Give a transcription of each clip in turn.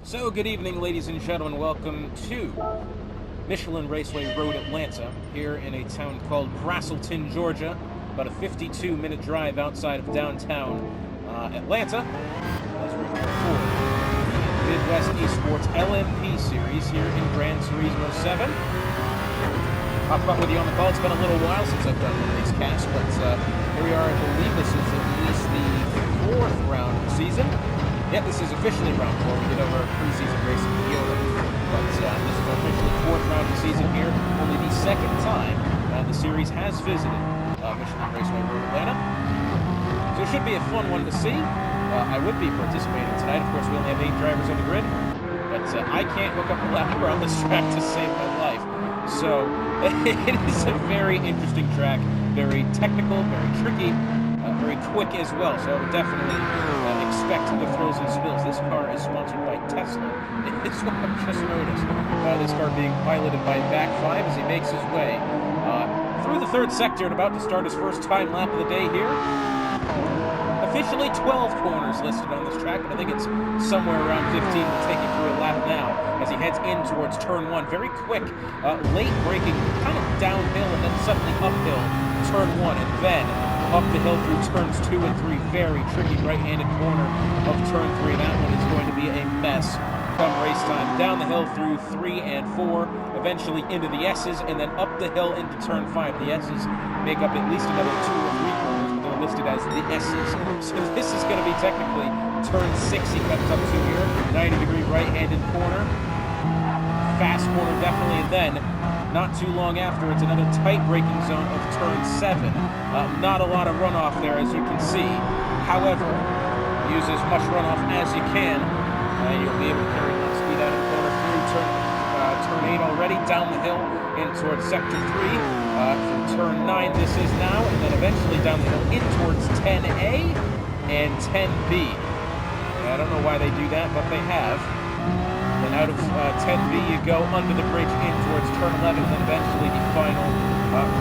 So, good evening, ladies and gentlemen. Welcome to Michelin Raceway Road, Atlanta, here in a town called Braselton, Georgia, about a 52-minute drive outside of downtown Atlanta, as we're here for the Midwest Esports LMP series here in Gran Turismo 7. I'll talk with you on the call. It's been a little while since I've done one of these casts, but here we are. I believe this is at least the fourth round of the season. Yeah, this is officially round 4. We did over preseason racing in Europe, but this is officially fourth round of the season here. Only the second time the series has visited Michelin Raceway Road, Atlanta. So it should be a fun one to see. I would be participating tonight. Of course, we only have 8 drivers on the grid, but I can't hook up a lap around this track to save my life. So it is a very interesting track, very technical, very tricky, very quick as well. So I would definitely expect the thrills and spills. This car is sponsored by Tesla. It's what I've just noticed. This car being piloted by Back 5 as he makes his way through the third sector and about to start his first time lap of the day here. Officially 12 corners listed on this track, but I think it's somewhere around 15. We'll take you through a lap now as he heads in towards turn 1. Very quick, late braking, kind of downhill and then suddenly uphill, turn 1, and then up the hill through turns 2 and 3. Very tricky right-handed corner of turn 3. That one is going to be a mess come race time. Down the hill through 3 and 4, eventually into the S's, and then up the hill into turn 5. The S's make up at least another 2 or 3 corners, but they're listed as the S's. So this is going to be technically turn 6 he comes up to here. 90-degree right-handed corner. Fast corner, definitely, and then not too long after, it's another tight braking zone of turn 7. Not a lot of runoff there, as you can see. However, use as much runoff as you can, and you'll be able to carry enough speed out of the corner through turn 8 already, down the hill in towards sector 3. From turn 9 this is now, and then eventually down the hill in towards 10A and 10B. I don't know why they do that, but they have. Then out of 10B you go under the bridge in towards turn 11, and then eventually the final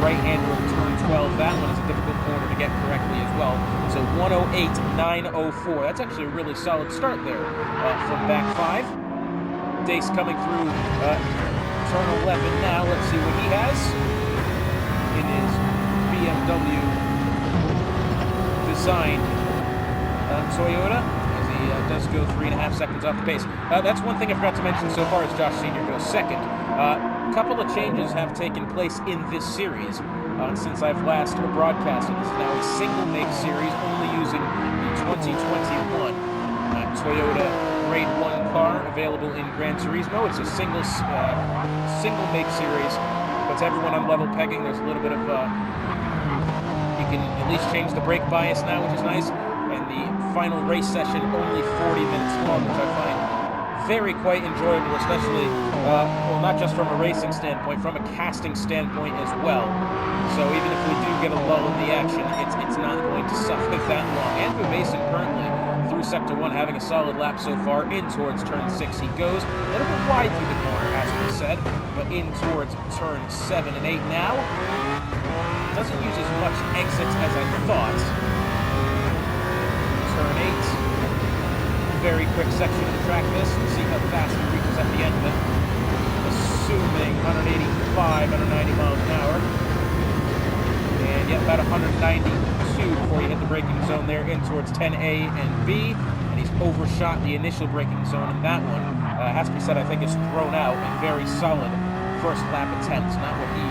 right-hander of turn 12. That one is a difficult corner to get correctly as well. So 108.904. That's actually a really solid start there from Back 5. Dace coming through turn 11 now. Let's see what he has in his BMW designed Toyota. Does go 3.5 seconds off the pace. That's one thing I forgot to mention so far as Josh Sr. goes second. A couple of changes have taken place in this series since I've last broadcasted. This is now a single-make series, only using the 2021 Toyota Grade 1 car available in Gran Turismo. It's a single-make series, puts everyone on level pegging. There's a little bit of... you can at least change the brake bias now, which is nice. And the final race session only 40 minutes long, which I find very quite enjoyable, especially, well, not just from a racing standpoint, from a casting standpoint as well. So even if we do get a lull in the action, it's not going to suffer that long. Andrew Mason currently through Sector 1 having a solid lap so far in towards turn 6. He goes a little bit wide through the corner, as we said, but in towards turn 7 and 8 now. Doesn't use as much exits as I thought. Turn 8. Very quick section of the track this. We'll see how fast he reaches at the end of it. Assuming 185, 190 miles an hour. And yeah, about 192 before you hit the braking zone there in towards 10A and B. And he's overshot the initial braking zone in that one. Has to be said, I think it's thrown out a very solid first lap attempt. Not what he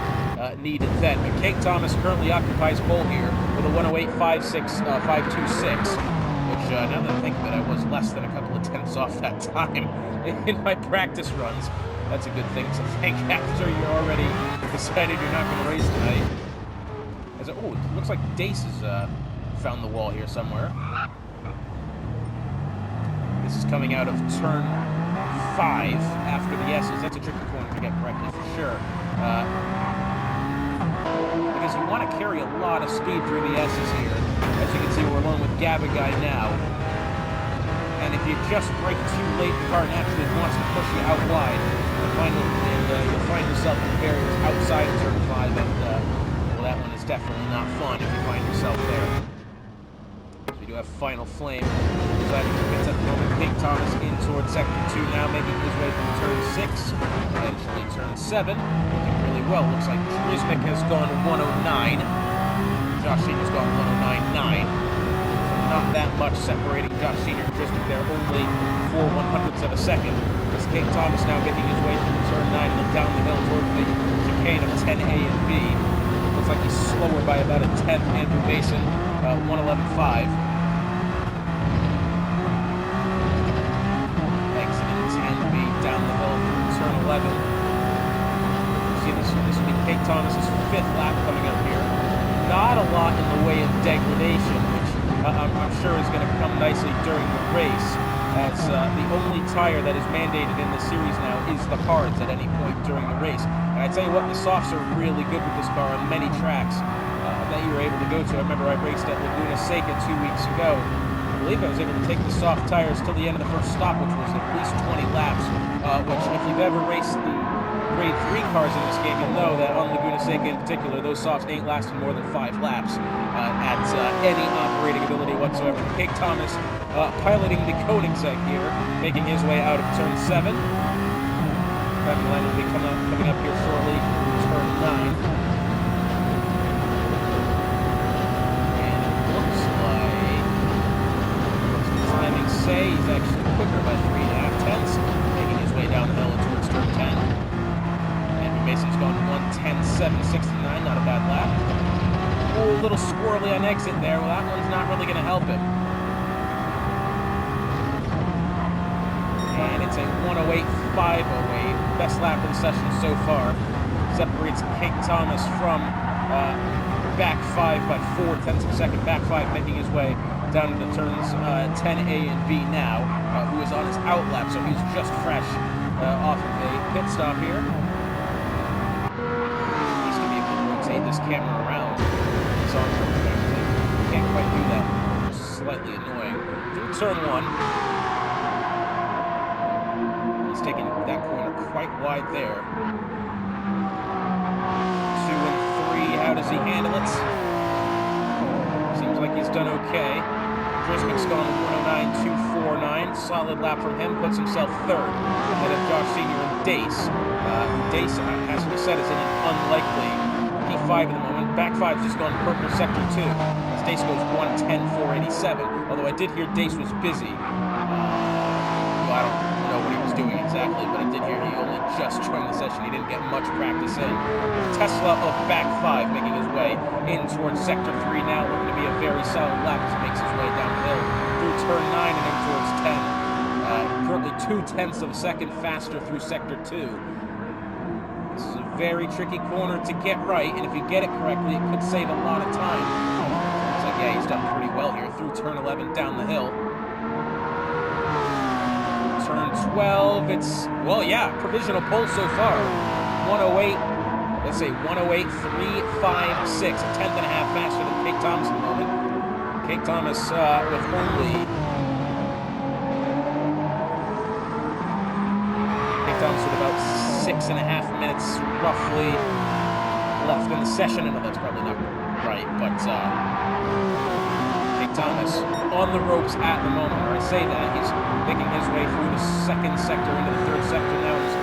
needed then. But Kate Thomas currently occupies pole here with a 108.526. Now that I think of it, I was less than a couple of tenths off that time in my practice runs. That's a good thing to think after you're already decided you're not going to race tonight. Oh, it looks like Dace has found the wall here somewhere. This is coming out of turn 5 after the S's. That's a tricky corner to get correctly for sure. Because you want to carry a lot of speed through the S's here. As you can see, we're along with Gabaguy now. And if you just brake too late, the car naturally wants to push you out wide. You'll find yourself in barriers outside of turn 5, and well, that one is definitely not fun if you find yourself there. So you do do have Final Flame residing in the pits at the moment. King Thomas in towards sector 2 now, making his way from turn 6, eventually turn 7. Looking really well. Looks like Drizmic has gone 109. Josh Sr.'s gone 109.9. Not that much separating Josh Sr. and Drizmic there, only 4/100ths of a second. As King Thomas now making his way through turn 9 and then down the hill toward the chicane of 10A and B. Looks like he's slower by about a tenth. Andrew Mason, 111.5. Exiting 10B down the hill through turn 11. You see this will be King Thomas's 5th lap coming up here. Not a lot in the way of degradation, which I'm sure is going to come nicely during the race, as the only tire that is mandated in the series now is the hards at any point during the race. And I tell you what, the softs are really good with this car on many tracks that you were able to go to. I remember I raced at Laguna Seca 2 weeks ago. I believe I was able to take the soft tires till the end of the first stop, which was at least 20 laps, which if you've ever raced the Grade 3 cars in this game, you'll know that on Laguna Seca in particular, those softs ain't lasting more than 5 laps at any operating ability whatsoever. King Thomas piloting the Koenigsegg here, making his way out of turn 7. Driving line will be coming up here shortly, turn 9. And it looks like, what's the timing say? He's actually quicker by 3.5 tenths, making his way down the hill towards turn 10. Mason's gone 1:10.769, not a bad lap. Oh, a little squirrely on exit there. Well, that one's not really going to help him. And it's a 1:08.508. Best lap of the session so far. Separates King Thomas from back 5 by 4/10 of a second. Back 5 making his way down into turns 10A and B now, who is on his out lap, so he's just fresh off of a pit stop here. This camera around his arm. Can't quite do that. Slightly annoying. Through turn 1. He's taking that corner quite wide there. 2 and 3. How does he handle it? Seems like he's done okay. Drizmic's gone 109.249. Solid lap from him. Puts himself 3rd. Ahead of Josh Sr. and Dace. Dace, has to be said, is in an unlikely P5 at the moment. Back 5's just gone purple sector 2. As Dace goes 1:10.487. Although I did hear Dace was busy. Well, I don't know what he was doing exactly, but I did hear he only just joined the session. He didn't get much practice in. Tesla of back 5 making his way in towards sector 3 now, looking to be a very solid lap as he makes his way down the hill through turn 9 and in towards 10. Currently 2/10 of a second faster through sector 2. This is a very tricky corner to get right, and if you get it correctly, it could save a lot of time. Looks like, yeah, he's done pretty well here through turn 11 down the hill. Turn 12, it's, well, yeah, provisional pole so far. 108, let's say 108.356, a 10th and a half faster than King Thomas at the moment. King Thomas with only... with about 6.5 minutes roughly left in the session. I know that's probably not right, but King Thomas on the ropes at the moment. Or I say that, he's making his way through the 2nd sector into the 3rd sector now. His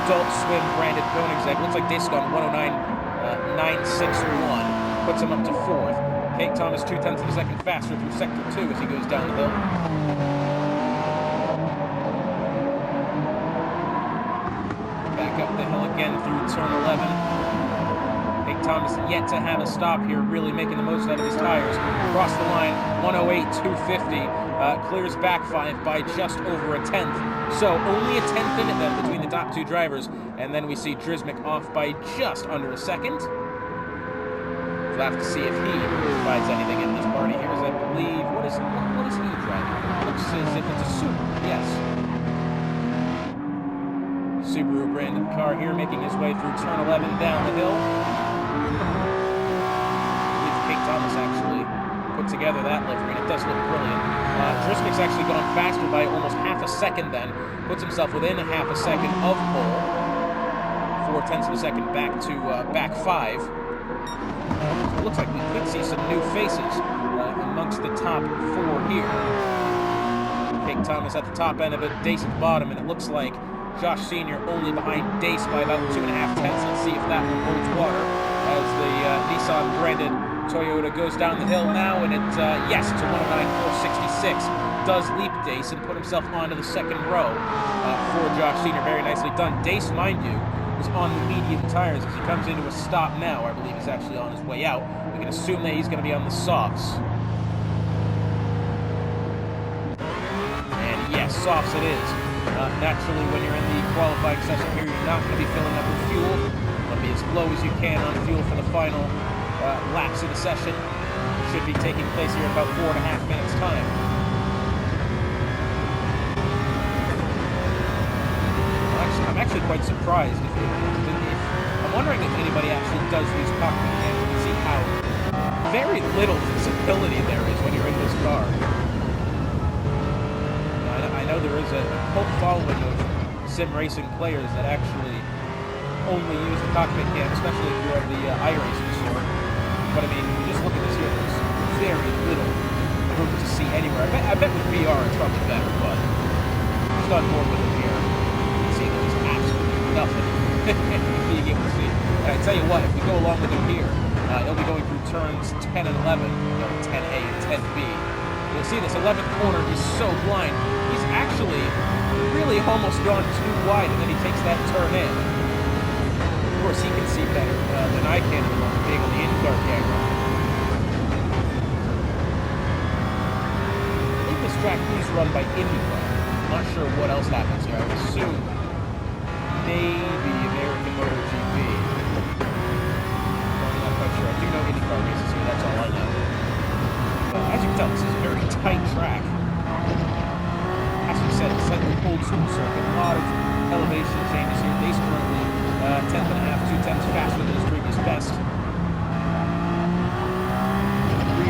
Adult Swim branded Koenigsegg. Looks like this gone 109.961. Puts him up to 4th. King Thomas 2/10 of a second faster through sector 2 as he goes down the hill. Up the hill again through turn 11. King Thomas yet to have a stop here, really making the most out of his tires. Across the line, 108.250. Clears back 5 by just over a 10th. So only a 10th in it then between the top 2 drivers. And then we see Drizmic off by just under a second. We'll have to see if he provides anything in this party here, as I believe, what is he driving? Looks as if it's a Subaru, yes. Subaru branded car here, making his way through turn 11 down the hill. I believe King Thomas actually put together that livery, and it does look brilliant. Drizmic's actually gone faster by almost half a second then. Puts himself within a half a second of pole. 4/10 of a second back to back 5. So it looks like we could see some new faces amongst amongst the top four here. Cake Thomas at the top end of it, Dace at the bottom, and it looks like Josh Sr. only behind Dace by about 2.5 tenths. Let's see if that one holds water as the Nissan-branded Toyota goes down the hill now, and yes, it's a 109.466. Does leap Dace and put himself onto the second row for Josh Sr. Very nicely done. Dace, mind you, was on the medium tires as he comes into a stop now. I believe he's actually on his way out. We can assume that he's going to be on the softs. And yes, softs it is. Naturally, when you're in the qualifying session here, you're not going to be filling up with fuel. You want to be as low as you can on fuel for the final laps of the session. It should be taking place here in about 4.5 minutes' time. I'm actually quite surprised. I'm wondering if anybody actually does use cockpit cam. You can see how very little visibility there is when you're in this car. I know there is a cult following of sim racing players that actually only use the cockpit cam, especially if you're of the iRacing sort. But I mean, you just look at this here, there's very little room to see anywhere. I bet with VR it's probably better, but just on board with it here, you can see there's absolutely nothing being able to see. And I tell you what, if we go along with him here, he'll be going through turns 10 and 11, 10A and 10B. You'll see this 11th corner, he's so blind. He's actually really almost gone too wide, and then he takes that turn in. Of course, he can see better than I can at the moment, being on the in-car camera. I think this track is run by IndyCar. I'm not sure what else happens here. I would assume maybe American MotoGP. I'm not quite sure. I do know IndyCar races here, that's all I know. But as you can tell, this is a very tight track. As we said, it's like an old school circuit. A lot of elevation changes here. Dace currently 10th and a half, 2 tenths faster than his previous best.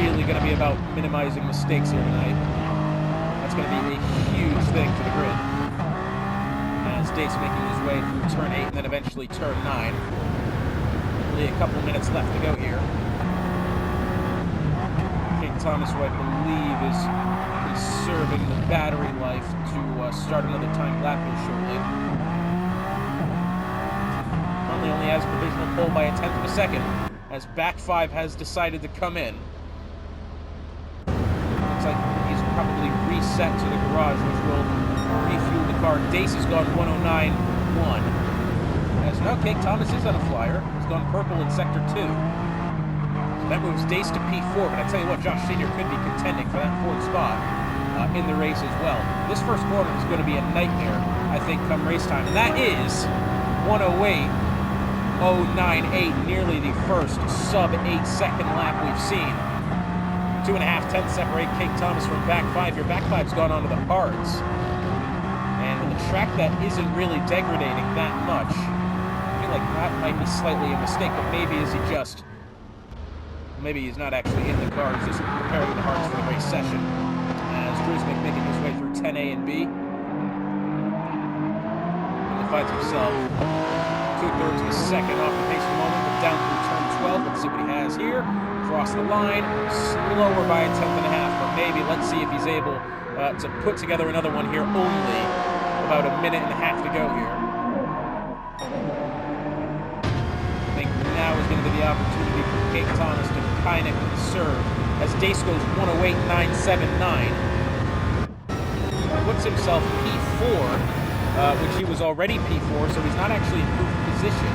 Really going to be about minimizing mistakes here tonight. That's going to be a huge thing for the grid. As Dace making his way through turn 8 and then eventually turn 9. Only a couple minutes left to go here. King Thomas, who I believe is conserving the battery life to start another time lap here shortly. Currently only has provisional pole by a 1/10 of a second, as back 5 has decided to come in. Looks like he's probably reset to the garage, which will refuel the car. Dace has gone 109.1. As now King Thomas is on a flyer. He's gone purple in sector 2. That moves Dace to P4, but I tell you what, Josh Sr. could be contending for that 4th spot in the race as well. This first corner is going to be a nightmare, I think, come race time. And that is 108.098, nearly the first sub-8 second lap we've seen. 2.5 tenths separate King Thomas from back 5 here. Back 5's gone onto the hards. And with a track that isn't really degrading that much, I feel like that might be slightly a mistake, but maybe is he just... Maybe he's not actually in the car, he's just preparing the hards for the race session. As Drew's making his way through 10A and B. And he finds himself 2/3 of a second off the pace at the moment, but down through turn 12. Let's see what he has here. Across the line, slower by a 1/10 and a half, but maybe let's see if he's able to put together another one here. Only about a minute and a half to go here. I think now is going to be the opportunity for King Thomas to kind of conserve as Dace goes 108.979. Puts himself P4, which he was already P4, so he's not actually in improved position.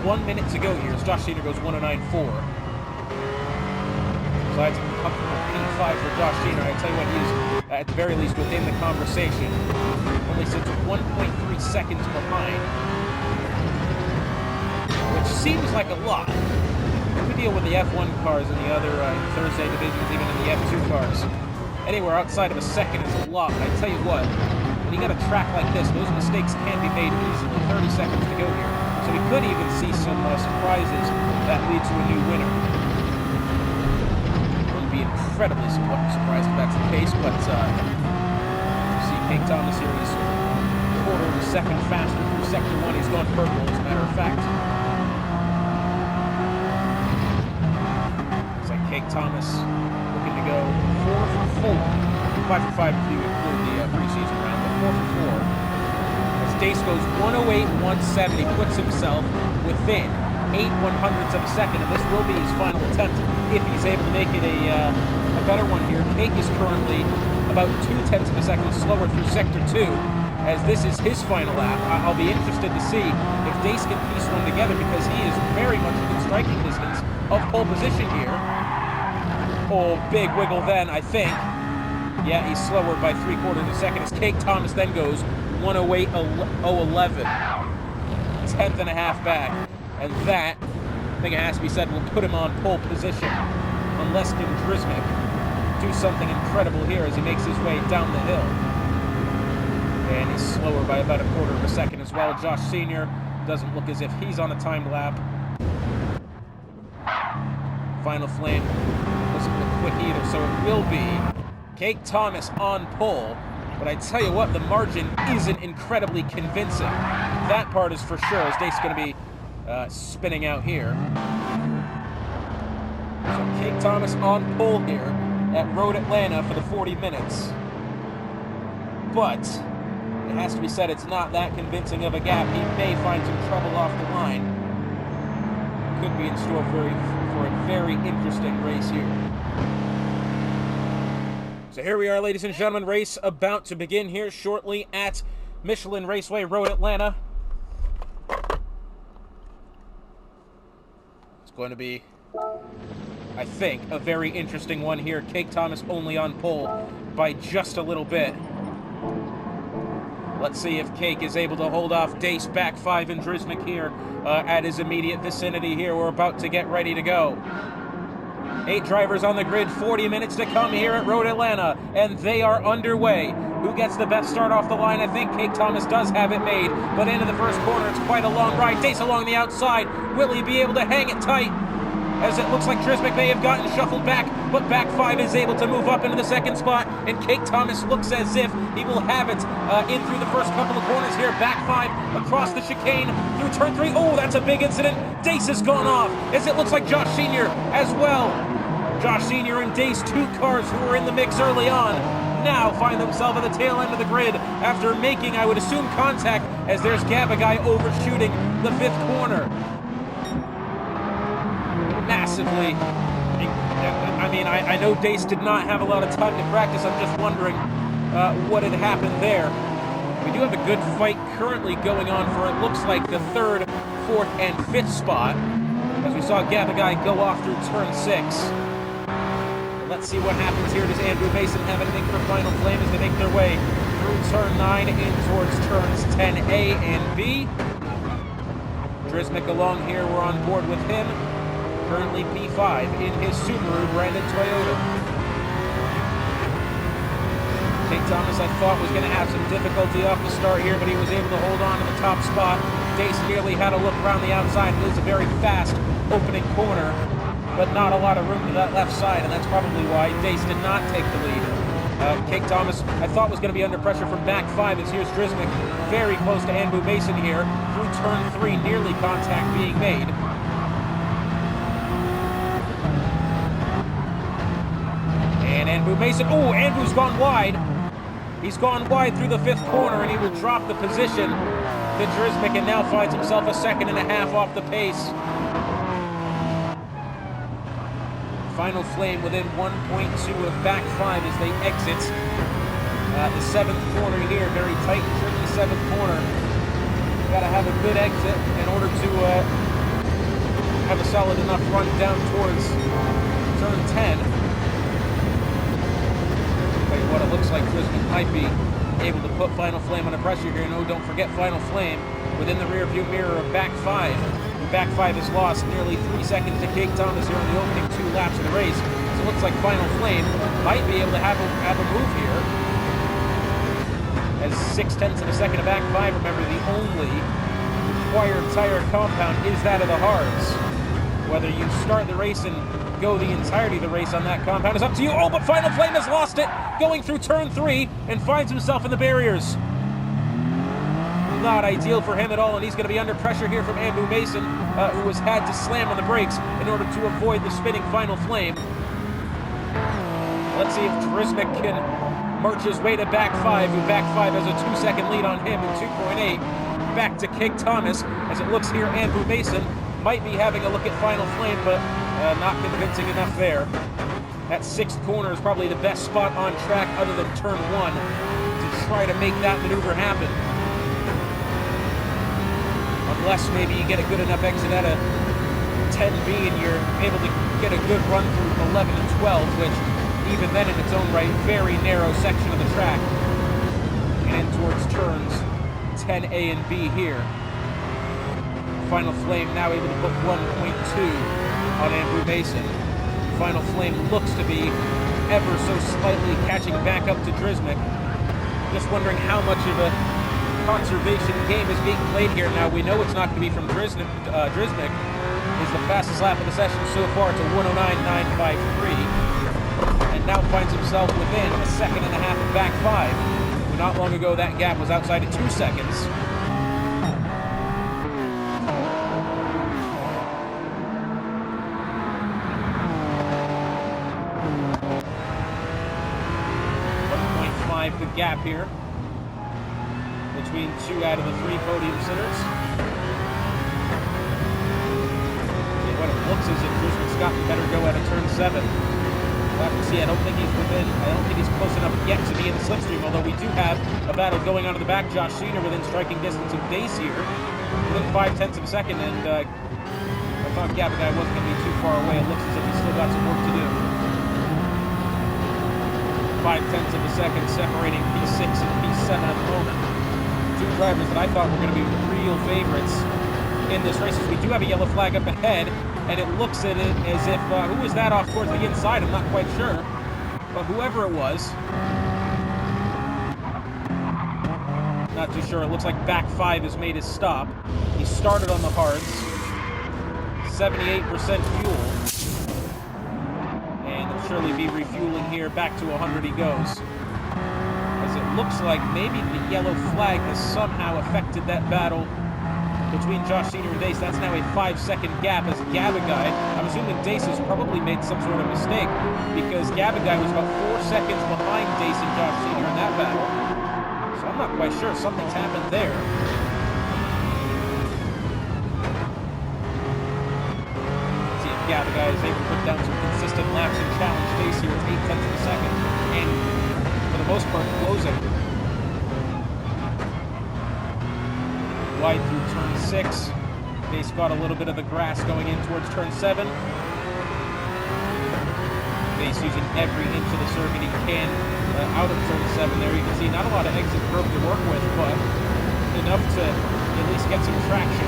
1 minute to go here as Josh Sr. goes 109.4. So that's a comfortable P5 for Josh Sr. I tell you what, he's at the very least within the conversation. Only sits 1.3 seconds behind, which seems like a lot. We deal with the F1 cars and the other Thursday divisions, even in the F2 cars. Anywhere outside of a second is a lot, but I tell you what, when you got a track like this, those mistakes can be made easily. 30 seconds to go here. So we could even see some surprises that lead to a new winner. I would be incredibly surprised if that's the case, but you see King Thomas here is 1/4 of a second faster through sector 1. He's gone purple, as a matter of fact. Looks like King Cake Thomas looking to go 4 for 4. 5 for 5 if you include the preseason round, but 4 for 4. As Dace goes 108.170, puts himself within 0.08 of a second, and this will be his final attempt if he's able to make it a better one here. Cake is currently about 0.2 of a second slower through Sector 2, as this is his final lap. I'll be interested to see if Dace can piece one together, because he is very much within striking distance of pole position here. Oh, big wiggle then, I think. Yeah, he's slower by 3/4 of a second as Cake Thomas then goes 108.011. 10th and a half back. And that, I think it has to be said, will put him on pole position. Unless can Drismic do something incredible here as he makes his way down the hill. And he's slower by about 1/4 of a second as well. Josh Sr. doesn't look as if he's on a timed lap. Final flame wasn't look quick either, so it will be Cake Thomas on pole, but I tell you what, the margin isn't incredibly convincing. That part is for sure, as Dace's going to be spinning out here. So Cake Thomas on pole here at Road Atlanta for the 40 minutes. But it has to be said, it's not that convincing of a gap. He may find some trouble off the line. Could be in store for a very interesting race here. So here we are, ladies and gentlemen, race about to begin here shortly at Michelin Raceway, Road Atlanta. It's going to be, I think, a very interesting one here. Cake Thomas only on pole by just a little bit. Let's see if Cake is able to hold off Dace, back 5, and Drismic here at his immediate vicinity here. We're about to get ready to go. 8 drivers on the grid, 40 minutes to come here at Road Atlanta, and they are underway. Who gets the best start off the line? I think Cake Thomas does have it made, but into the first corner, it's quite a long ride. Dace along the outside. Will he be able to hang it tight? As it looks like Drismic may have gotten shuffled back, but back 5 is able to move up into the second spot, and Cake Thomas looks as if he will have it in through the first couple of corners here. Back 5 across the chicane through turn 3. Oh, that's a big incident. Dace has gone off, as it looks like Josh Sr. as well. Josh Sr. and Dace, 2 cars who were in the mix early on, now find themselves at the tail end of the grid after making, I would assume, contact, as there's Gabagai overshooting the 5th corner. Massively. I mean, I know Dace did not have a lot of time to practice. I'm just wondering what had happened there. We do have a good fight currently going on for, it looks like, the 3rd, 4th, and 5th spot, as we saw Gabagai go off through turn 6. Let's see what happens here. Does Andrew Mason have anything for final flame as they make their way through turn 9 in towards turns 10A and B? Drismic along here, we're on board with him. Currently P5 in his Subaru branded Toyota. Cake Thomas, I thought, was going to have some difficulty off the start here, but he was able to hold on to the top spot. Dace nearly had a look around the outside. It is a very fast opening corner, but not a lot of room to that left side, and that's probably why Dace did not take the lead. Cake Thomas, I thought, was going to be under pressure from back 5, as here's Drismic very close to Andrew Mason here through turn 3, nearly contact being made. And Andrew Mason, oh, Andrew's gone wide. He's gone wide through the 5th corner, and he will drop the position to Drismic, and now finds himself a 2.5 seconds off the pace. Final flame within 1.2 of back 5 as they exit the 7th corner here. Very tight and tricky 7th corner. Got to have a good exit in order to have a solid enough run down towards turn 10. But what it looks like, Drismic might be able to put Final Flame under pressure here. No, don't forget Final Flame within the rear view mirror of back 5. Back 5 has lost nearly 3 seconds to Cake Thomas here in the opening 2 laps of the race. So it looks like Final Flame might be able to have a move here. As 0.6 of a second to back 5. Remember, the only required tire compound is that of the hards. Whether you start the race and go the entirety of the race on that compound is up to you. Oh, but Final Flame has lost it, going through turn 3 and finds himself in the barriers. Not ideal for him at all, and he's going to be under pressure here from Andrew Mason, who has had to slam on the brakes in order to avoid the spinning Final Flame. Let's see if Driznik can march his way to back 5, who back 5 has a 2-second lead on him in 2.8. Back to King Thomas. As it looks here, Andrew Mason might be having a look at Final Flame, but not convincing enough there. That 6th corner is probably the best spot on track other than turn 1 to try to make that maneuver happen. Unless maybe you get a good enough exit out of 10B and you're able to get a good run through 11 and 12, which even then in its own right, very narrow section of the track. And in towards turns 10A and B here. Final Flame now able to put 1.2 on Andrew Mason. Final Flame looks to be ever so slightly catching back up to Driznik. Just wondering how much of a conservation game is being played here. Now we know it's not going to be from Driznik. Driznik is the fastest lap of the session so far. It's a 109.953, and now finds himself within a 1.5 seconds of back 5. Not long ago that gap was outside of 2 seconds. The gap here between 2 out of the 3 podium sitters. And what it looks as if Driznik's gotten better go out of turn 7. We'll have to see. I don't think he's close enough yet to be in the slipstream, although we do have a battle going on in the back. Josh Senior within striking distance of Dace here, within 0.5 of a second, and I thought Gabagai wasn't going to be too far away. It looks as if he's still got some work to do. 0.5 of a second separating P6 and P7 at the moment. 2 drivers that I thought were going to be real favorites in this race. We do have a yellow flag up ahead, and it looks at it as if, who was that off towards the inside? I'm not quite sure. But whoever it was, not too sure. It looks like back 5 has made his stop. He started on the hards, 78% fuel. Surely be refueling here. Back to 100 he goes. As it looks like maybe the yellow flag has somehow affected that battle between Josh Senior and Dace. That's now a 5-second gap as Gabagai, I'm assuming Dace has probably made some sort of mistake, because Gabagai was about 4 seconds behind Dace and Josh Senior in that battle. So I'm not quite sure. Something's happened there. Gabagai is able to put down some consistent laps and challenge Dace here with 0.8 of a second, and for the most part closing. Wide through turn 6. Dace got a little bit of the grass going in towards turn 7. Dace using every inch of the circuit he can out of turn 7 there. You can see not a lot of exit curve to work with, but enough to at least get some traction.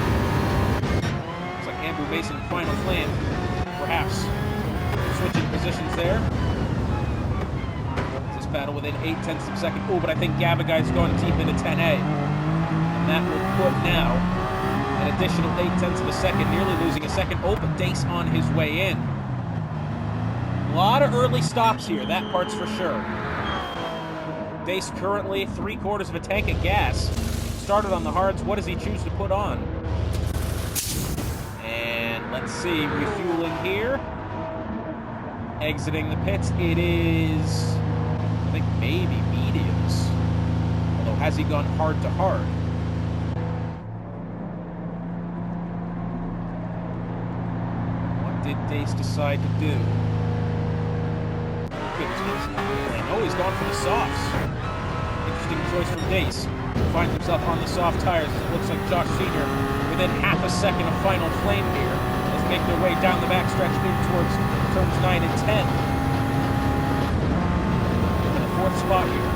Looks like Andrew Mason, Final Flame, perhaps switching positions there. This battle within 0.8 of a second. Oh, but I think Gabagai's gone deep into 10A. And that will put now an additional 0.8 of a second, nearly losing a second. Oh, but Dace on his way in. A lot of early stops here, that part's for sure. Dace currently 3/4 of a tank of gas. Started on the hards. What does he choose to put on? Let's see, refueling here. Exiting the pits, it is, I think, maybe mediums. Although, has he gone hard to hard? What did Dace decide to do? Oh, he's gone for the softs. Interesting choice from Dace. Finds himself on the soft tires. It looks like Josh Senior within 0.5 second of Final Flame here. Make their way down the backstretch in towards turns 9 and 10. In the 4th spot here.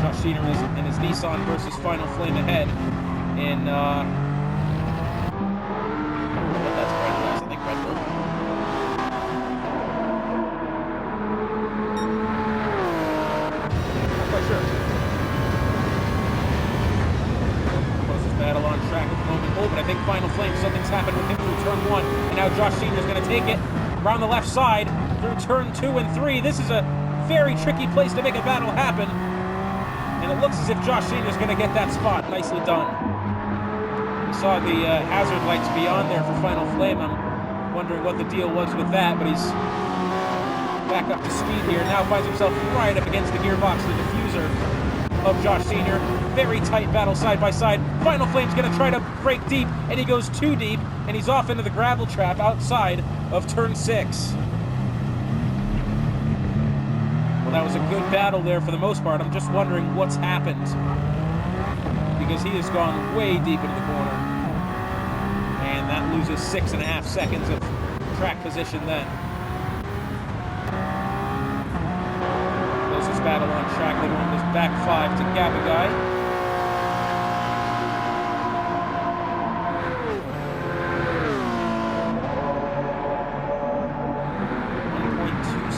Josh Senior and his Nissan versus Final Flame ahead in, what that's Red Bull, I think Red Bull. Not quite sure. Closest battle on track at the moment. Oh, but I think Final Flame, something's happened with him through turn 1, and now Josh Senior's going to take it around the left side through turn 2 and 3. This is a very tricky place to make a battle happen, and it looks as if Josh Senior's going to get that spot. Nicely done. We saw the hazard lights be on there for Final Flame. I'm wondering what the deal was with that, but he's back up to speed here. Now finds himself right up against the gearbox, the diffuser of Josh Sr. Very tight battle side by side. Final Flame's going to try to break deep, and he goes too deep, and he's off into the gravel trap outside of turn 6. Well, that was a good battle there for the most part. I'm just wondering what's happened, because he has gone way deep into the corner, and that loses 6.5 seconds of track position then. Closest battle on track, they won this back 5 to Gabagai.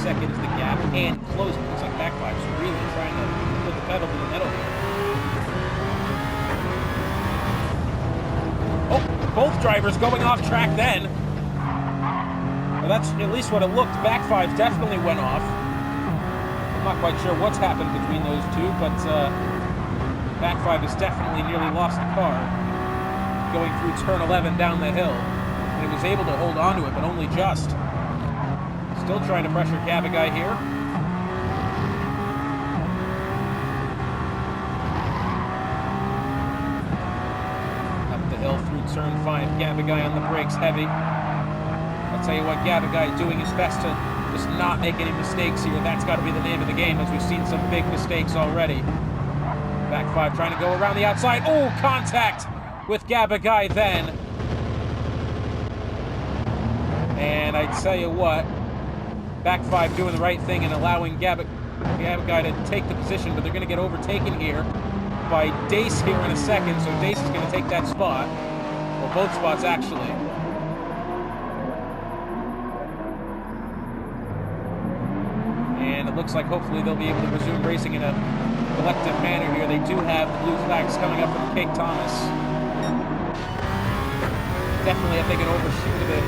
Seconds the gap and closing. Looks like back 5 is really trying to put the pedal to the metal here. Oh, both drivers going off track then. Well, that's at least what it looked. Back 5 definitely went off. I'm not quite sure what's happened between those two, but back 5 has definitely nearly lost the car going through turn 11 down the hill. And it was able to hold on to it, but only just. Still trying to pressure Gabagai here. Up the hill through turn 5, Gabagai on the brakes, heavy. I'll tell you what, Gabagai doing his best to just not make any mistakes here. That's got to be the name of the game, as we've seen some big mistakes already. Back 5 trying to go around the outside. Oh, contact with Gabagai then. And I tell you what, back 5 doing the right thing and allowing Gabagai to take the position, but they're going to get overtaken here by Dace here in a second, so Dace is going to take that spot. Well, both spots, actually. And it looks like hopefully they'll be able to resume racing in a collective manner here. They do have the blue flags coming up from Cake Thomas. Definitely, if they can overshoot the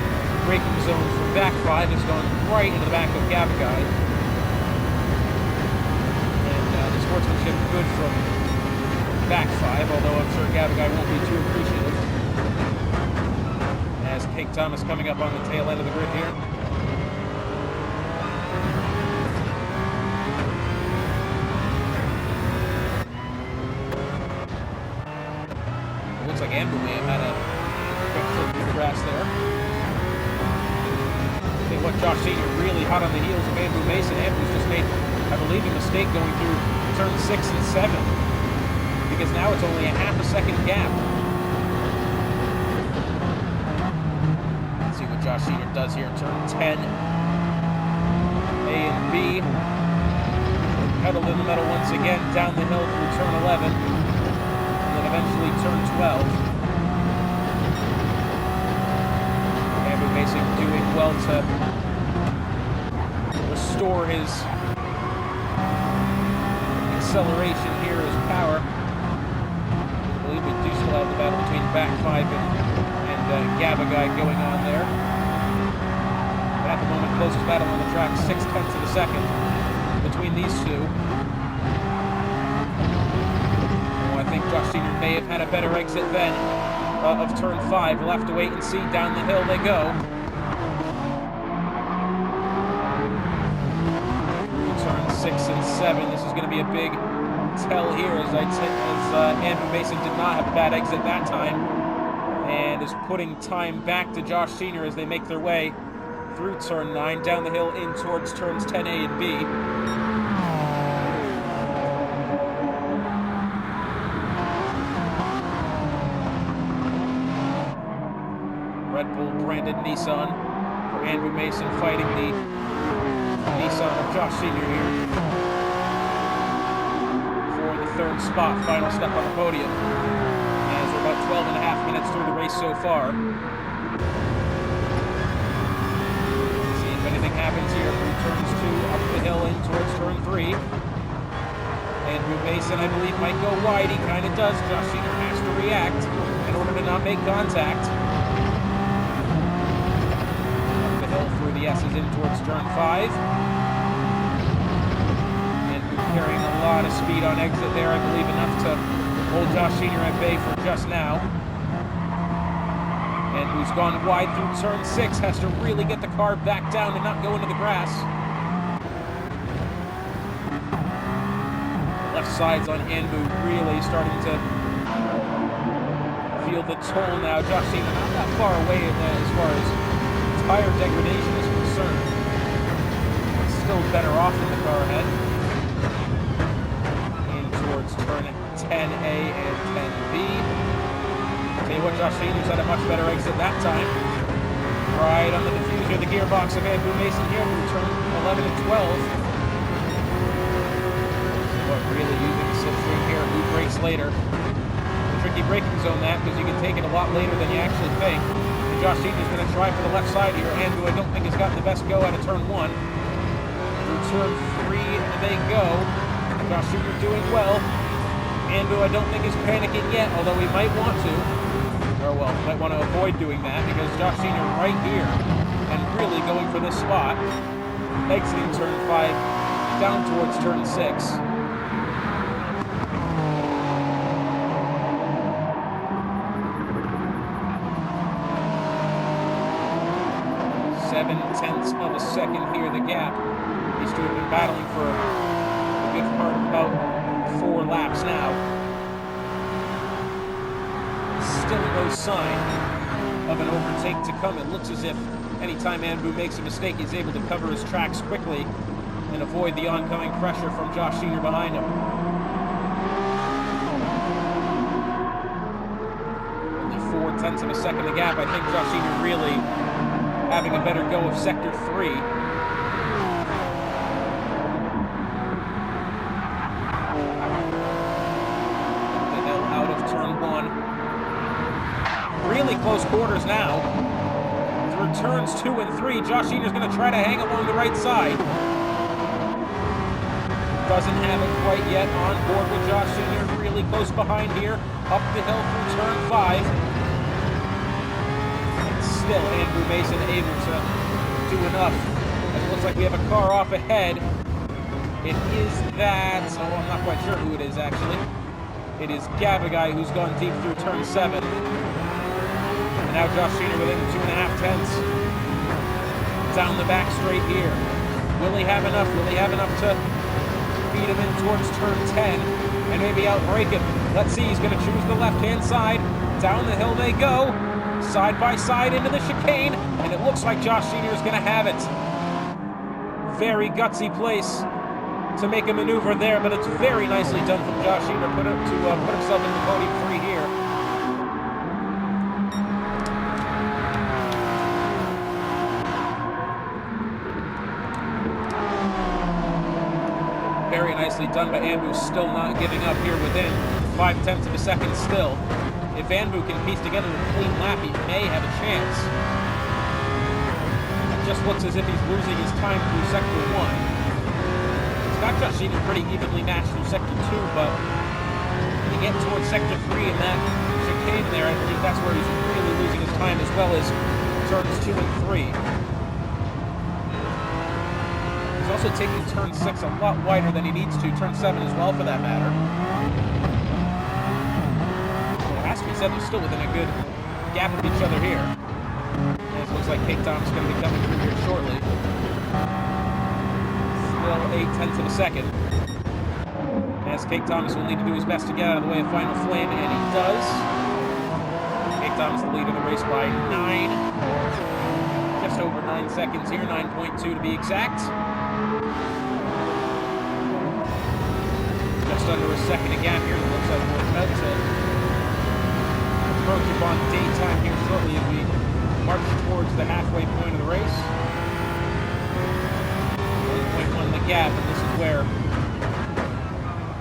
braking zone from back 5, it's going right into the back of Gabagai. And the sportsmanship good from back 5, although I'm sure Gabagai won't be too appreciative. As Cake Thomas coming up on the tail end of the grid here. It looks like Andrew may have had a quick flip through the grass there. What Josh Sr. really hot on the heels of Andrew Mason. Andrew's just made, I believe, a mistake going through turn 6 and 7, because now it's only a half a second gap. Let's see what Josh Sr. does here in turn 10. A and B. Pedal in the metal once again, down the hill through turn 11, and then eventually turn 12. Mason doing well to restore his acceleration here, his power. I believe we do still have the battle between back 5 and Gabagai going on there. But at the moment, closest battle on the track, 0.6 of a second between these two. Oh, I think Josh Sr. may have had a better exit then. Of turn 5. We'll have to wait and see. Down the hill they go. Turn 6 and 7. This is going to be a big tell here, as Andrew Mason did not have a bad exit that time, and is putting time back to Josh Sr. as they make their way through turn 9, down the hill in towards turns 10A and B. Red Bull branded Nissan for Andrew Mason, fighting the Nissan of Josh Sr. here for the 3rd spot, final step on the podium, as we're about 12.5 minutes through the race so far. Let's see if anything happens here through turns 2 up the hill in towards turn 3. Andrew Mason, I believe, might go wide. He kind of does. Josh Sr. has to react in order to not make contact. Through the S's in towards turn 5. And carrying a lot of speed on exit there, I believe enough to hold Josh Sr. at bay for just now. And who's gone wide through turn 6, has to really get the car back down and not go into the grass. left sides on Anbu really starting to feel the toll now. Josh Senior not that far away as far as tire degradation is concerned. Still better off in the car ahead. In towards turn 10A and 10B. Tell you what, Josh Senior's had a much better exit that time. Right on the diffuser, the gearbox of Andrew Mason here through turn 11 and 12. But really using the slipstream here. Who brakes later? The tricky braking zone that, because you can take it a lot later than you actually think. And Josh Senior's going to try for the left side here. Andrew, I don't think, has gotten the best go out of turn 1. Turn 3, they go. Josh Jr. doing well. Andrew, I don't think, is panicking yet, although he might want to. Or, well, might want to avoid doing that, because Josh Sr. right here, and really going for this spot, exiting turn 5, down towards turn 6. .7 of a second here, the gap. These two have been battling for a good part of about 4 laps now. Still no sign of an overtake to come. It looks as if anytime Anbu makes a mistake, he's able to cover his tracks quickly and avoid the oncoming pressure from Josh Senior behind him. Only 0.4 of a second the gap. I think Josh Senior really having a better go of sector 3. Out of turn 1. Really close quarters now. Through turns 2 and 3, Josh Senior's going to try to hang along the right side. Doesn't have it quite yet. On board with Josh Senior, really close behind here. Up the hill through turn 5. Still, Andrew Mason able to do enough. It looks like we have a car off ahead. It is that... Oh, I'm not quite sure who it is, actually. It is Gabagai, who's gone deep through turn 7. And now Josh Senior within 2.5 tenths. Down the back straight here. Will he have enough? Will he have enough to feed him in towards turn 10 and maybe outbrake him? Let's see, he's going to choose the left-hand side. Down the hill they go. Side by side into the chicane, and it looks like Josh Senior is going to have it. Very gutsy place to make a maneuver there, but it's very nicely done from Josh Senior to put himself in the podium 3 here. Very nicely done by Anbu, still not giving up here within 0.5 of a second still. If Anbu can piece together a clean lap, he may have a chance. It just looks as if he's losing his time through sector 1. It's got Josh Senior pretty evenly matched through sector 2, but when you get towards sector 3 and that chicane there, I believe that's where he's really losing his time, as well as turns 2 and 3. He's also taking turn 6 a lot wider than he needs to, turn 7 as well for that matter. Said they're still within a good gap of each other here. And it looks like Kate Thomas is going to be coming through here shortly. Still 0.8 of a second. As Kate Thomas will need to do his best to get out of the way of Final Flame, and he does. Kate Thomas the lead of the race by 9. Just over 9 seconds here, 9.2 to be exact. Just under a second a gap here. It looks like we're about to approach upon daytime here shortly as we march towards the halfway point of the race. 1.1 the gap, and this is where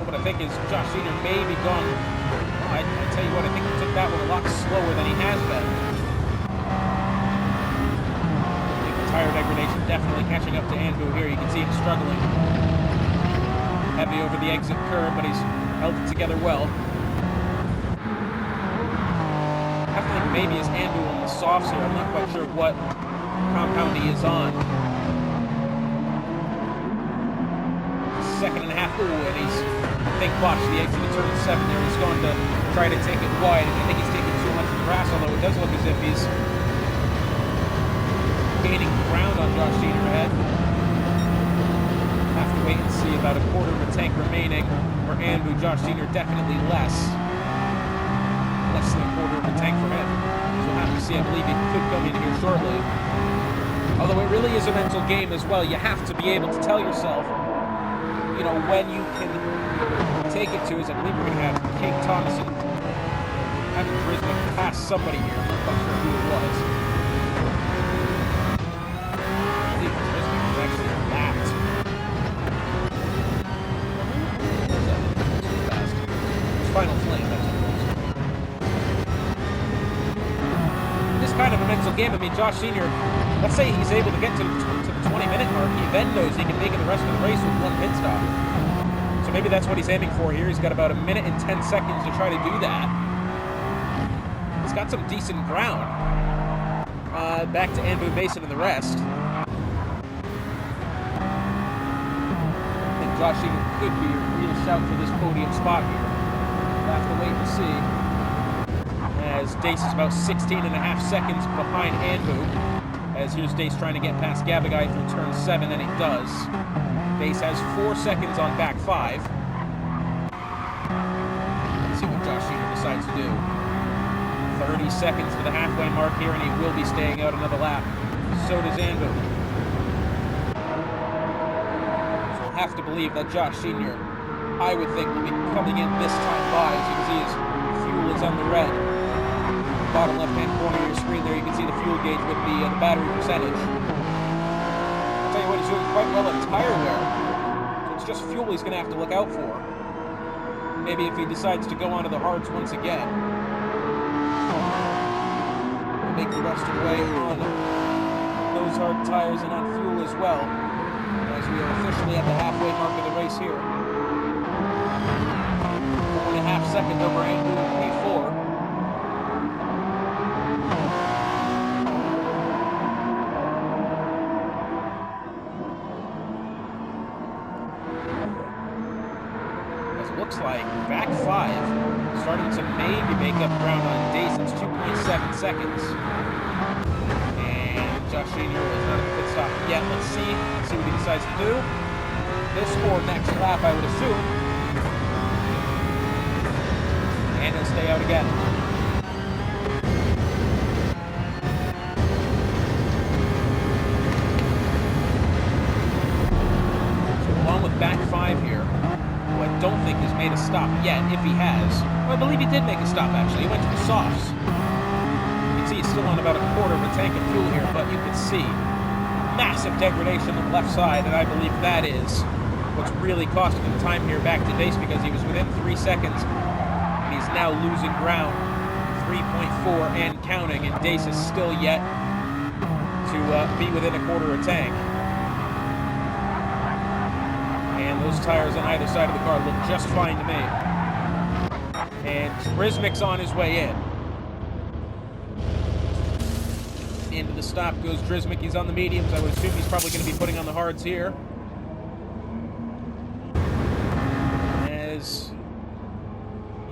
what I think is Josh Senior may be gone. Well, I tell you what, I think he took that one a lot slower than he has been. I think the tire degradation definitely catching up to Andrew here. You can see him struggling. Heavy over the exit curve, but he's held it together well. I think maybe his Andrew on the softs here. I'm not quite sure what compound he is on. 2.5 seconds. Ooh, and he's, I think, watch the exit of turn 7 there. He's going to try to take it wide. I think he's taking too much of the grass, although it does look as if he's gaining ground on Josh Senior ahead. have to wait and see. About a quarter of a tank remaining for Anbu. Josh Sr. definitely less. Less than a quarter of a tank for him. So we'll have to see. I believe he could come in here shortly. Although it really is a mental game as well. You have to be able to tell yourself, you know, when you can take it to. Is I believe we're going to have King Thompson having Brisbane pass somebody here. I'm not quite sure who it was. I think Brisbane was actually lapped. Final flame, that's what it was. This kind of a mental game. I mean, Josh Sr., let's say he's able to get to the 20-minute mark. He then knows he can make it the rest of the race with one pit stop. So maybe that's what he's aiming for here. He's got about 1 minute and 10 seconds to try to do that. He's got some decent ground. Back to Anbu, Mason, and the rest. I think Josh Sr. could be a real shout for this podium spot here. We'll have to wait and see. As Dace is about 16.5 seconds behind Anbu. As here's Dace trying to get past Gabagai through turn 7, and he does. Dace has 4 seconds on back 5. Let's see what Josh Sr. decides to do. 30 seconds to the halfway mark here, and he will be staying out another lap. So does Anbu. So we'll have to believe that Josh Sr., I would think, will be coming in this time by. As you can see, his fuel is on the red. Bottom left-hand corner of your screen there, you can see the fuel gauge with the battery percentage. I'll tell you what, he's doing quite well at tire wear. So it's just fuel he's going to have to look out for. Maybe if he decides to go onto the hards once again, he'll make the rest of the way on those hard tires and on fuel as well. As we are officially at the halfway mark of the race here. 4.5 seconds over Anbu in P4. Looks like back 5 starting to maybe make up ground on Dace. It's 2.7 seconds. And Josh Sr. is not at the pit stop yet. Let's see what he decides to do. This or next lap, I would assume. And he'll stay out again. So along with back 5 here, I don't think has made a stop yet, if he has. Well, I believe he did make a stop, actually. He went to the softs. You can see he's still on about a quarter of a tank of fuel here, but you can see massive degradation on the left side, and I believe that is what's really costing him time here back to Dace, because he was within 3 seconds, and he's now losing ground. 3.4 and counting, and Dace is still yet to be within a quarter of a tank. Those tires on either side of the car look just fine to me. And Brismick's on his way in. Into the stop goes Drismick. He's on the mediums. I would assume he's probably going to be putting on the hards here. As,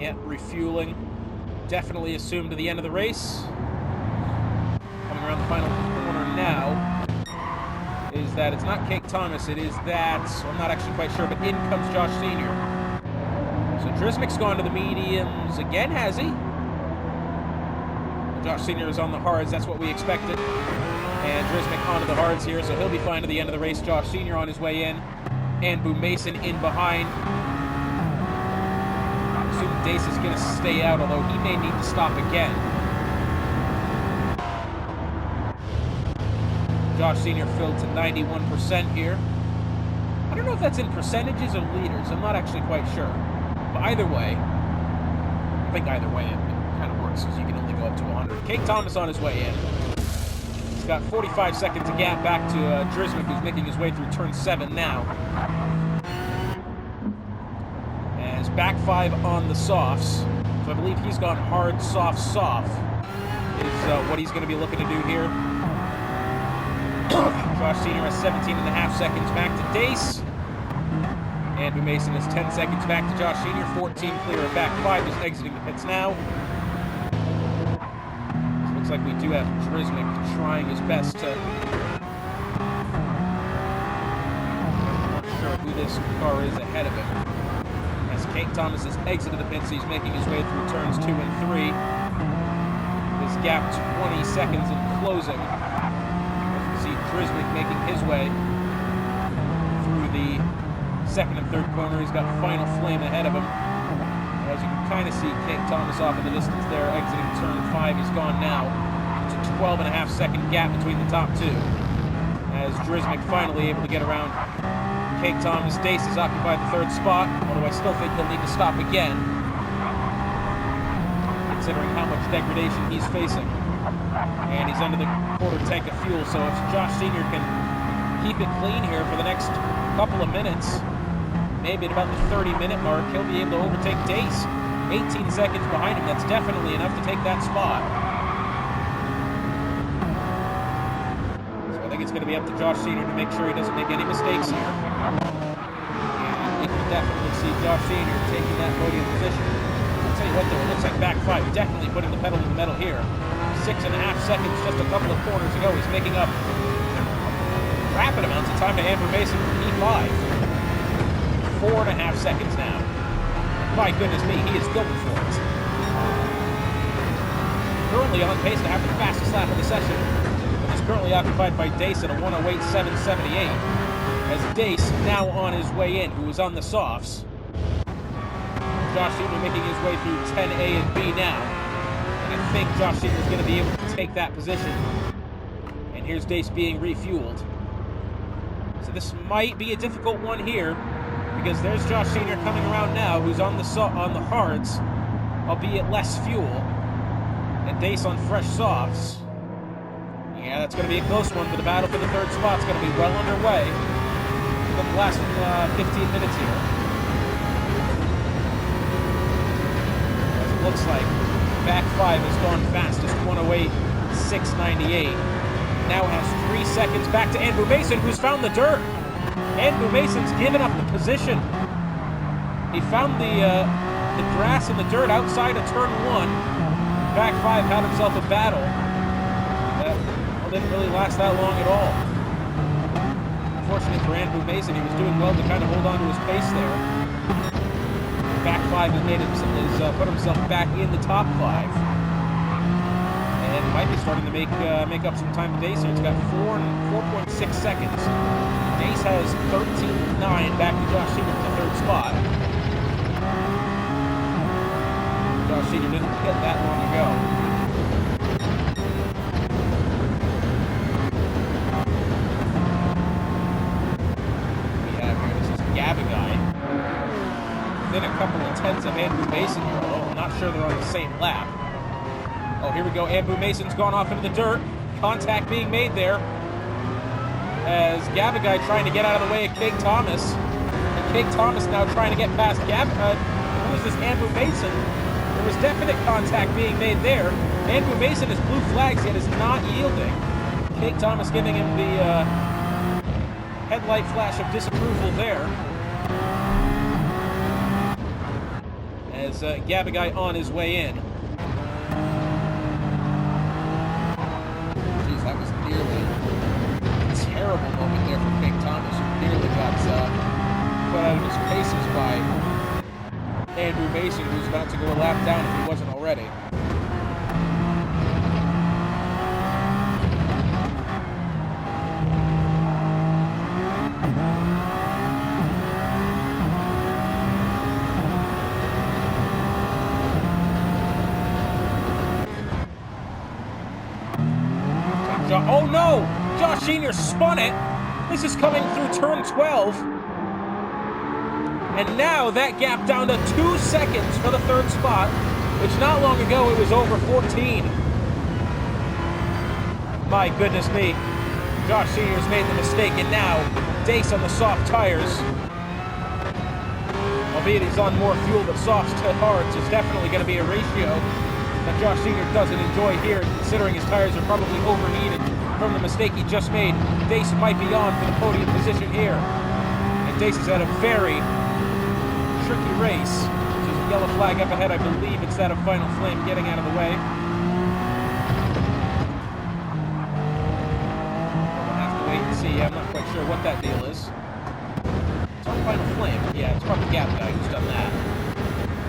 yeah, refueling. Definitely assumed to the end of the race. Coming around the final corner now. Is that it's not Cake Thomas, it is that, I'm not actually quite sure, but in comes Josh Sr. So Drismick's gone to the mediums again, has he? Josh Sr. is on the hards, that's what we expected. And Drismick onto the hards here, so he'll be fine to the end of the race. Josh Sr. on his way in. Anbu Mason in behind. I assume Dace is going to stay out, although he may need to stop again. Josh Sr. filled to 91% here. I don't know if that's in percentages or liters. I'm not actually quite sure. But either way, I think either way it kind of works, because you can only go up to 100. Cake Thomas on his way in. He's got 45 seconds to gap back to Drismick, who's making his way through turn 7 now. As back 5 on the softs. So I believe he's gone hard, soft, soft. Is what he's going to be looking to do here. Josh Sr. has 17.5 seconds back to Dace. Anbu Mason has 10 seconds back to Josh Sr. 14 clear of back 5, just exiting the pits now. So it looks like we do have Drismick trying his best to... I'm not sure who who this car is ahead of him. As Kate Thomas has exited the pits, he's making his way through turns 2 and 3. His gap 20 seconds and closing. As you see Drismic making his way through the second and third corner. He's got Final Flame ahead of him. As you can kind of see Kate Thomas off in the distance there, exiting turn 5. He's gone now. It's a 12.5-second gap between the top two. As Drismic finally able to get around Kate Thomas. Dace has occupied the third spot, although I still think he'll need to stop again, considering how much degradation he's facing. And he's under the quarter tank of fuel, so if Josh Sr. can keep it clean here for the next couple of minutes, maybe at about the 30-minute mark, he'll be able to overtake Dace. 18 seconds behind him, that's definitely enough to take that spot. It's going to be up to Josh Sr. to make sure he doesn't make any mistakes here. And we can definitely see Josh Sr. taking that podium position. I'll tell you what though, it looks like back 5 definitely putting the pedal to the metal here. 6.5 seconds just a couple of corners ago. He's making up rapid amounts of time to Andrew Mason for P5. 4.5 seconds now. My goodness me, he is going for it. Currently on pace to have the fastest lap of the session. Currently occupied by Dace at a 1:08.778. As Dace now on his way in, who is on the softs. Josh Sr. making his way through 10A and B now. And I think Josh Sr. is going to be able to take that position. And here's Dace being refueled. So this might be a difficult one here, because there's Josh Sr. coming around now, who's on the hards, albeit less fuel. And Dace on fresh softs. Yeah, that's going to be a close one, but the battle for the third spot is going to be well underway for the last 15 minutes here. As it looks like back 5 has gone fastest, 1:08.698. Now has 3 seconds back to Andrew Mason, who's found the dirt. Andrew Mason's given up the position. He found the grass and the dirt outside of turn 1. Back 5 had himself a battle. Didn't really last that long at all. Unfortunately for Andrew Mason, he was doing well to kind of hold on to his pace there. Back 5 has put himself back in the top 5. And might be starting to make up some time to Dace here. It's got 4.6 seconds. Dace has 13.9 back to Josh Sr. for the third spot. Josh Sr. didn't hit that long ago. Within a couple of tenths of Andrew Mason here, although I'm not sure they're on the same lap. Oh, here we go. Andrew Mason's gone off into the dirt. Contact being made there. As Gavigai trying to get out of the way of Kate Thomas. And Kate Thomas now trying to get past who is this Andrew Mason? There was definite contact being made there. Andrew Mason has blue flags, yet is not yielding. Kate Thomas giving him the headlight flash of disapproval there. As Gavigai on his way in. Jeez, that was nearly a terrible moment there for Kate Thomas, who nearly got put out of his paces by Andrew Mason, who's about to go a lap down if he wasn't already. Oh no! Josh Sr. spun it. This is coming through turn 12. And now that gap down to 2 seconds for the third spot, which not long ago it was over 14. My goodness me. Josh Sr.'s made the mistake, and now Dace on the soft tires. Albeit he's on more fuel, but softs to hards is definitely going to be a ratio that Josh Sr. doesn't enjoy here, considering his tires are probably overheated from the mistake he just made. Dace might be on for the podium position here. And Dace has had a very tricky race. There's a yellow flag up ahead. I believe it's that of Final Flame getting out of the way. We'll have to wait and see. I'm not quite sure what that deal is. So Final Flame? Yeah, it's probably Gap Guy who's done that.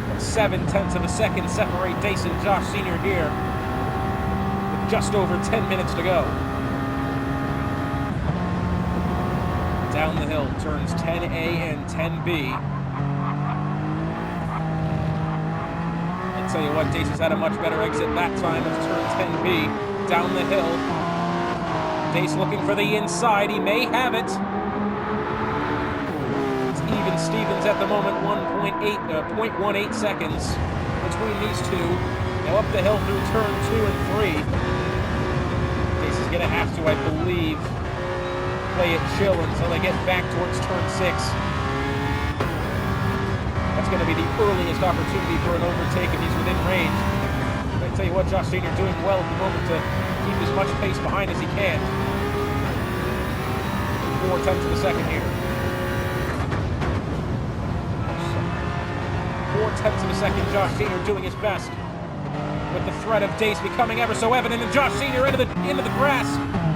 But 7/10 of a second separate Dace and Josh Sr. here, with just over 10 minutes to go. Down the hill, turns 10A and 10B. I'll tell you what, Dace has had a much better exit that time of turn 10B. Down the hill. Dace looking for the inside. He may have it. It's even Stevens at the moment, 0.18 seconds between these two. Now up the hill through turn 2 and 3. Dace is going to have to, I believe, play it chill until they get back towards turn 6. That's going to be the earliest opportunity for an overtake if he's within range. I tell you what, Josh Sr. doing well at the moment to keep as much pace behind as he can. 4/10 of a second here. 4/10 of a second, Josh Sr. doing his best. With the threat of Dace becoming ever so evident, and Josh Sr. into the grass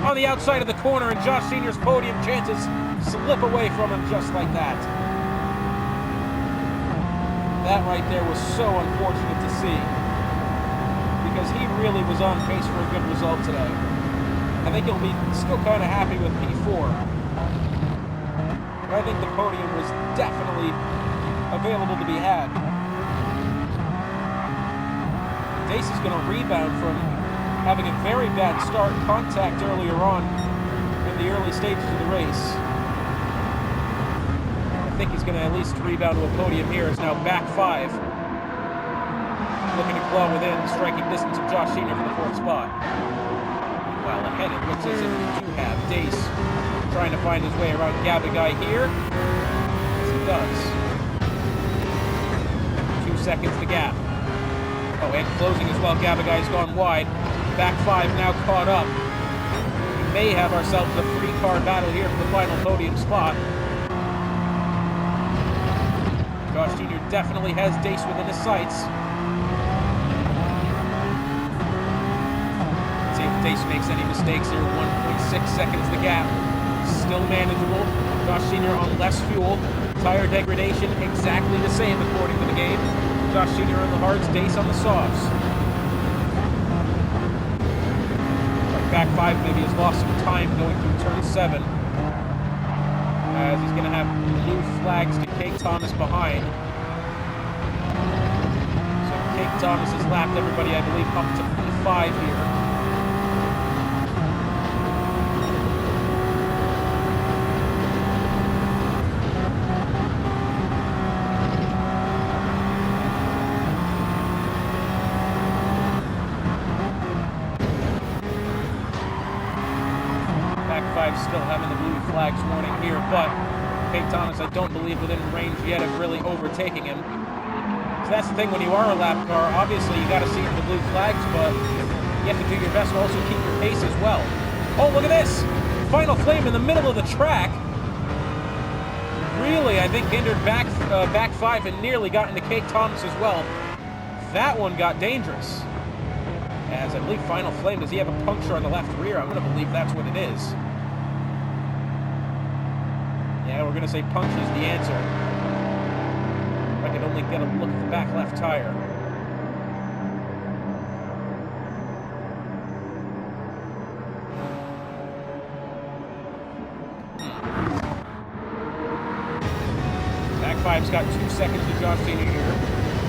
on the outside of the corner, and Josh Sr.'s podium chances slip away from him just like that. That right there was so unfortunate to see, because he really was on pace for a good result today. I think he'll be still kind of happy with P4. But I think the podium was definitely available to be had. Dace is going to rebound from having a very bad start, contact earlier on in the early stages of the race. I think he's going to at least rebound to a podium here. It's now back 5. Looking to claw within striking distance of Josh Sr. for the 4th spot. While ahead, it looks as if we do have Dace trying to find his way around Gabagai here. Yes, he does. 2 seconds to gap. Oh, and closing as well. Gabagai's gone wide. Back 5 now caught up. We may have ourselves a 3-car battle here for the final podium spot. Josh Jr. definitely has Dace within his sights. Let's see if Dace makes any mistakes here. 1.6 seconds the gap. Still manageable. Josh Sr. on less fuel. Tire degradation exactly the same according to the game. Josh Sr. on the hards, Dace on the softs. Like back 5 maybe has lost some time going through turn 7. As he's going to have blue flags to Cake Thomas behind. So Cake Thomas has lapped everybody, I believe, up to P5 here. Still having the blue flags warning here, but Cake Thomas, I don't believe within range yet of really overtaking him. So that's the thing when you are a lap car, obviously you got to see the blue flags, but you have to do your best to also keep your pace as well. Oh, look at this! Final Flame in the middle of the track. Really, I think hindered back 5 and nearly got into Cake Thomas as well. That one got dangerous. As I believe Final Flame, does he have a puncture on the left rear? I'm going to believe that's what it is. Yeah, we're going to say puncture is the answer. If I could only get a look at the back left tire. Back 5's got 2 seconds to Josh Sr. here.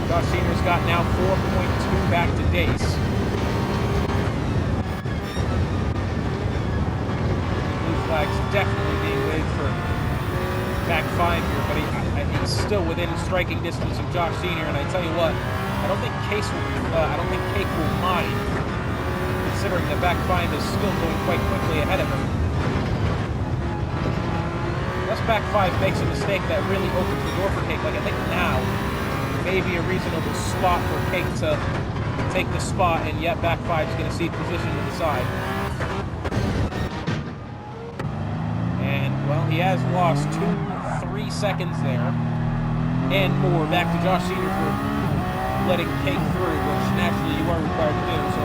Josh Sr.'s got now 4.2 back to Dace. Blue flag's definitely being waved for back 5 here, but he's still within striking distance of Josh Sr. And I tell you what, I don't think Cake will mind, considering that back 5 is still going quite quickly ahead of him. Unless back 5 makes a mistake that really opens the door for Cake, like I think now may be a reasonable spot for Cake to take the spot, and yet back 5 is going to cede position to the side. And, well, he has lost 2-3 seconds there, and more back to Josh Sr. for letting Cake through, which naturally you are required to do. So,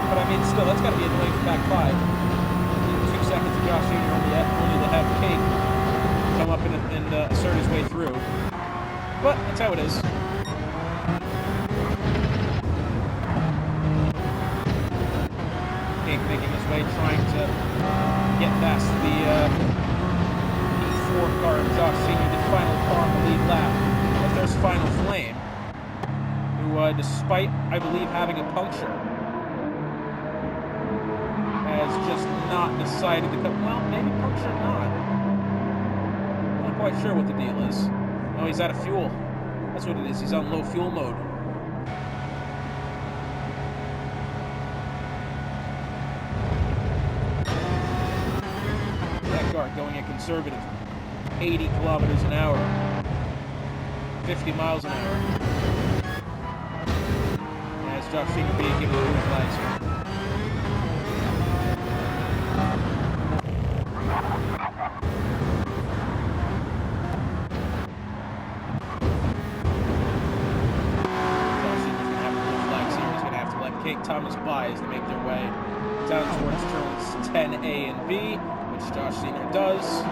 but I mean, still, that's got to be annoying for back 5. 2 seconds to Josh Sr. only to have Cake come up and assert his way through. But that's how it is. King making his way, trying to get past the P4 car of Josh Senior, the final car on the lead lap. But there's Final Flame, who, despite, I believe, having a puncture, has just not decided to come. Well, maybe puncture or not. I'm not quite sure what the deal is. Oh, he's out of fuel. That's what it is. He's on low fuel mode. That car going at conservative 80 kilometers an hour. 50 miles an hour. As Josh Senior being given the blue flags here. Thomas by as they make their way down towards turns 10A and B, which Josh Senior does.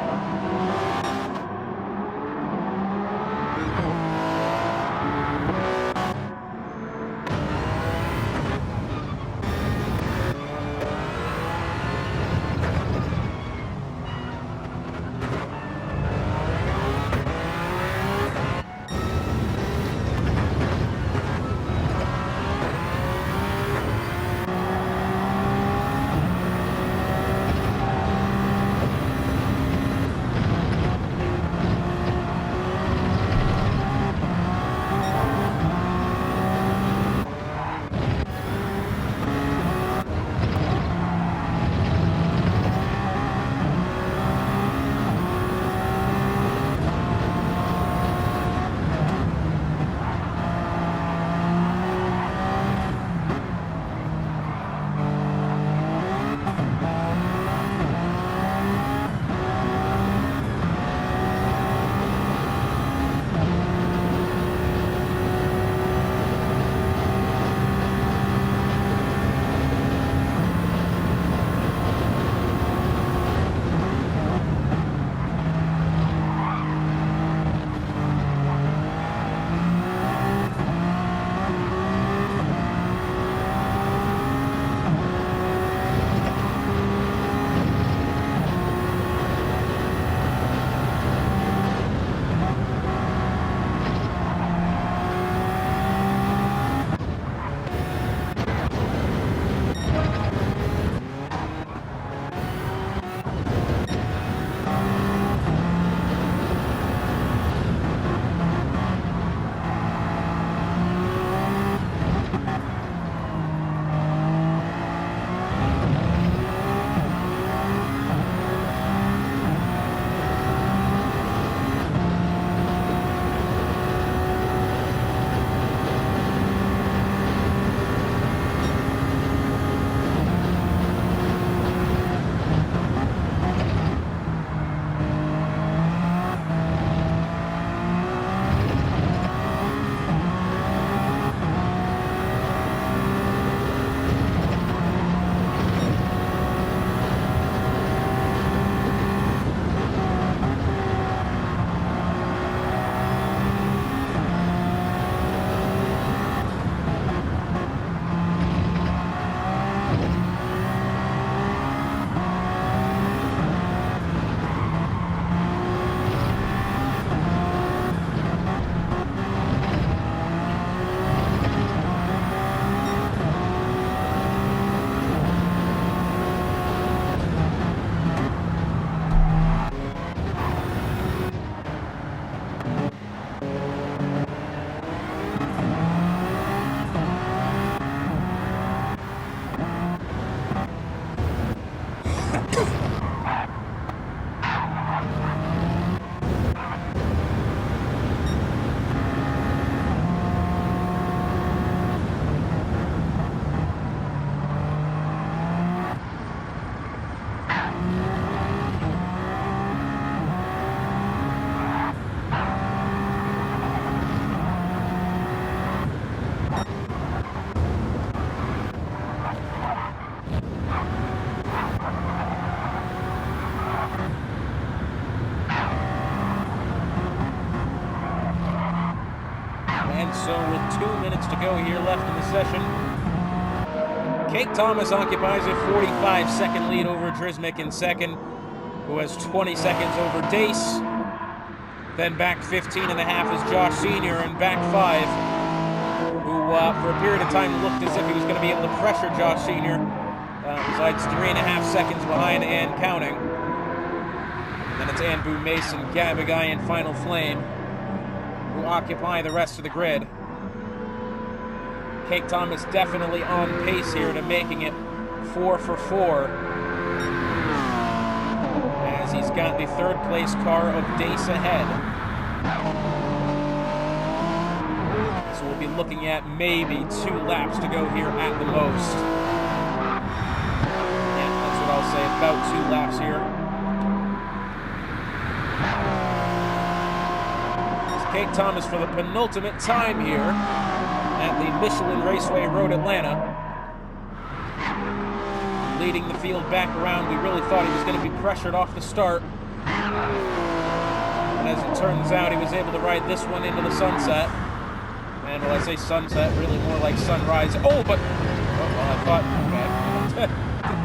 to go here left in the session. Kate Thomas occupies a 45-second lead over Drismic in second, who has 20 seconds over Dace. Then back 15 and a half is Josh Sr., and back 5, who for a period of time looked as if he was going to be able to pressure Josh Sr. Resides 3.5 seconds behind and counting. And then it's Anbu Mason, Gabagai, and Final Flame, who occupy the rest of the grid. Kate Thomas definitely on pace here to making it 4 for 4, as he's got the third place car of Dace ahead. So we'll be looking at maybe 2 laps to go here at the most. Yeah, that's what I'll say, about 2 laps here. It's Kate Thomas for the penultimate time here at the Michelin Raceway Road Atlanta, leading the field back around. We really thought he was going to be pressured off the start, and as it turns out, he was able to ride this one into the sunset. And when I say sunset, really more like sunrise. Oh, but I thought, okay,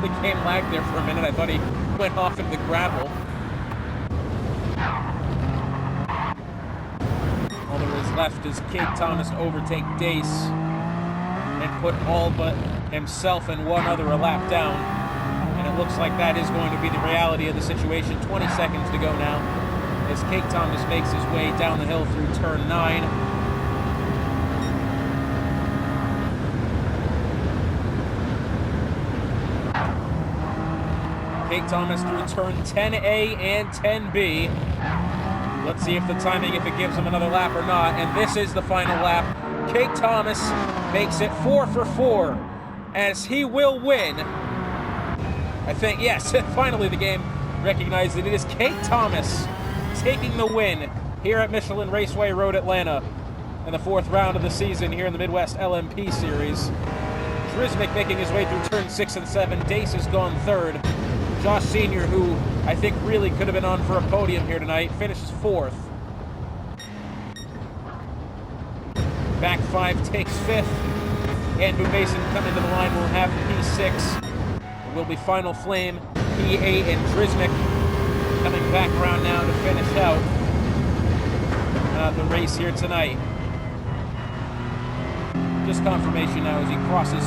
the game lagged there for a minute. I thought he went off into the gravel. All there is left is Kate Thomas to overtake Dace and put all but himself and one other a lap down. And it looks like that is going to be the reality of the situation. 20 seconds to go now as Kate Thomas makes his way down the hill through turn 9. Kate Thomas through turn 10A and 10B. Let's see if the timing, if it gives him another lap or not. And this is the final lap. Kate Thomas makes it 4 for 4, as he will win. I think, yes, finally the game recognized that it is Kate Thomas taking the win here at Michelin Raceway Road Atlanta in the 4th round of the season here in the Midwest LMP Series. Drismic making his way through turn 6 and 7. Dace has gone 3rd. Josh Sr., who I think really could have been on for a podium here tonight, finishes 4th. Back 5 takes 5th. Anbu Mason coming to the line will have P6. It will be Final Flame, P8, and Drismic coming back around now to finish out the race here tonight. Just confirmation now as he crosses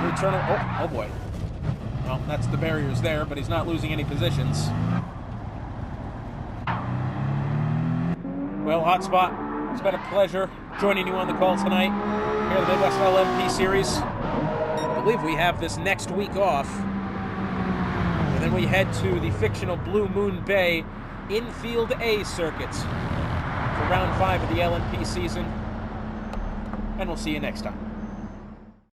through turn. Oh boy. Well, that's the barriers there, but he's not losing any positions. Well, Hotspot, it's been a pleasure joining you on the call tonight here at the Midwest LMP Series. I believe we have this next week off. And then we head to the fictional Blue Moon Bay Infield A circuit for round 5 of the LMP season. And we'll see you next time.